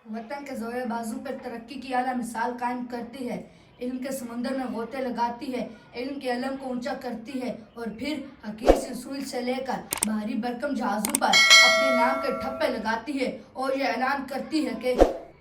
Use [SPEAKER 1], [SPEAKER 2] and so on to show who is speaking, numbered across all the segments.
[SPEAKER 1] वतन के ज़ोरे बाजू पर तरक्की की आला मिसाल कायम करती है, इल्म के समंदर में गोते लगाती है, इल्म के अलम को ऊंचा करती है और फिर हकीर से सूल से लेकर भारी भरकम जहाज़ों पर अपने नाम के ठप्पे लगाती है और ये ऐलान करती है कि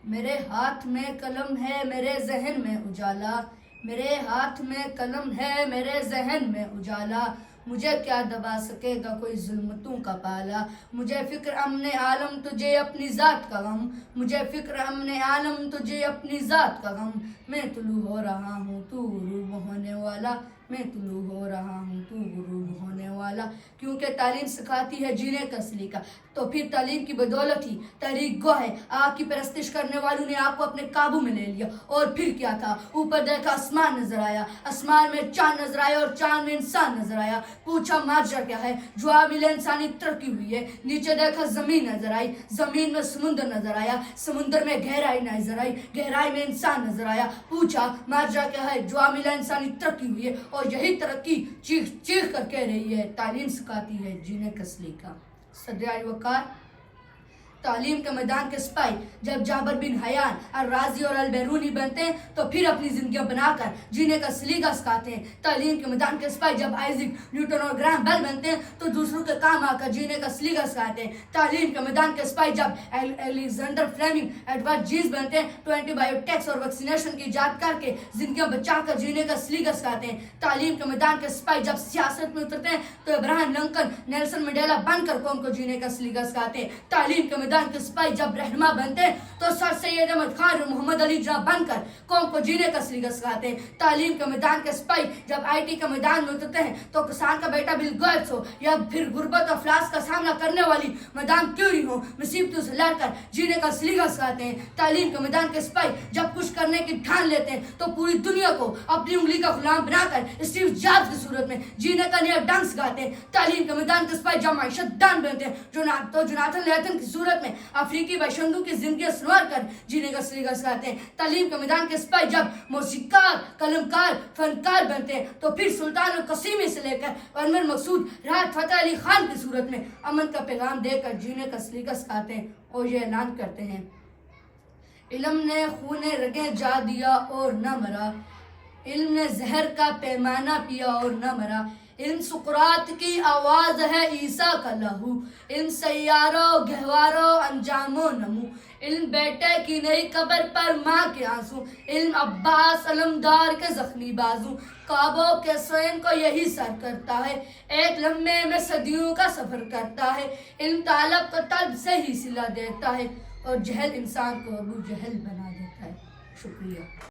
[SPEAKER 1] मेरे हाथ में कलम है, मेरे जहन में उजाला, मेरे हाथ में कलम है, मेरे जहन में उजाला, मुझे क्या दबा सकेगा कोई जुल्मतों का पाला, मुझे फिक्र अमने आलम तुझे अपनी ज़ात का गम, मुझे फिक्र अमने आलम तुझे अपनी ज़ात का गम, मैं तुलू हो रहा हूँ तू गुरूब होने वाला, मैं तुलू हो रहा हूँ तू गुरूब होने वाला। क्योंकि तालीम सिखाती है जीने का सलीका, तो फिर तालीम की बदौलत ही तहरीक गो है। आग की परस्तिश करने वालों ने आग को अपने काबू में ले लिया और फिर क्या था, ऊपर देखा आसमान नजर आया, आसमान में चांद नजर आया और चांद में इंसान नजर आया। पूछा माजरा क्या है, जवाब मिला इंसानी तरक्की हुई है। नीचे देखा जमीन नजर आई, जमीन में समुंदर नजर आया, समुंदर में गहराई नजर आई, गहराई में इंसान नजर आया। पूछा माजरा क्या है, जवाब मिला इंसानी तरक्की हुई है। और यही तरक्की चीख चीख कर कह रही है, तालीम सिखाती है जीने का सलीका। सदर वकार तालीम के मैदान के सिपाही जब जाबर बिन हयान और राजी और अलबेरूनी बनते हैं तो फिर अपनी जिंदगियां बनाकर जीने का सलीका सिखाते हैं। तालीम के मैदान के सिपाही जब आइजैक न्यूटन और ग्राहम बेल बनते हैं तो दूसरों के काम आकर जीने का सलीका सिखाते हैं। तालीम के मैदान के सिपाही जब अलेक्जेंडर फ्लेमिंग, एडवर्ड जीन्स बनते हैं तो एंटीबायोटिक्स और वैक्सीनेशन की इजाद करके जिंदगियां बचाकर जीने का सलीका सिखाते हैं। तालीम के मैदान के सिपाही जब सियासत में उतरते हैं तो इब्राहिम लिंकन, नेल्सन मंडेला बनकर कौम को जीने का सलीका सिखाते हैं। तालीम के के सिपाही जब रहनुमा बनते हैं तो सर सैयद अहमद खान और मोहम्मद अली जिन्ना बनकर कौम को जीने का सलीका सिखाते हैं। तालीम के मैदान के सिपाही जब आईटी के मैदान में उतरते हैं तो किसान का बेटा बिल गेट्स हो या फिर गुर्बत और अफलास का सामना करने वाली मैदान क्यूरी हो, मुसीबतों से लड़कर जीने का सलीका सिखाते हैं। तालीम के मैदान के सिपाही जब कुछ करने की ठान लेते हैं तो पूरी दुनिया को अपनी उंगली का गुलाम बनाकर स्टीव जॉब्स की सूरत में जीने का नया ढंग सिखाते हैं। तालीम के मैदान के सिपाही जब माइशतदान बनते हैं जोनाथन लेथन की सूरत में अफ्रीकी बशिंदों की जिंदगी संवार कर जीने का सलीका सिखाते हैं। तालीम के मैदान के सिपाही जब मौसीकार, कलमकार, फनकार बनते हैं तो फिर सुल्तान कसीमी से लेकर अनवर मकसूद, राहत फतेह अली खान की सूरत में अमन का पैगाम देकर जीने का सलीका सिखाते हैं और ये ऐलान करते हैं, इल्म ने खूने रगे जा दिया और न मरा, इल्म ने जहर का पैमाना पिया और न मरा, इन सुकरात की आवाज है ईसा का लहू, इन सैयारों गहवारों अंजामो नमू, इल्म बेटे की नई कब्र पर माँ के आंसू, इल्म अब्बास अलमदार के जख्मी बाजू, काबो के स्वयं को यही सर करता है, एक लम्हे में सदियों का सफर करता है, इल्म तालब को तलब से ही सिला देता है और जहल इंसान को अबू जहल बना देता है। शुक्रिया।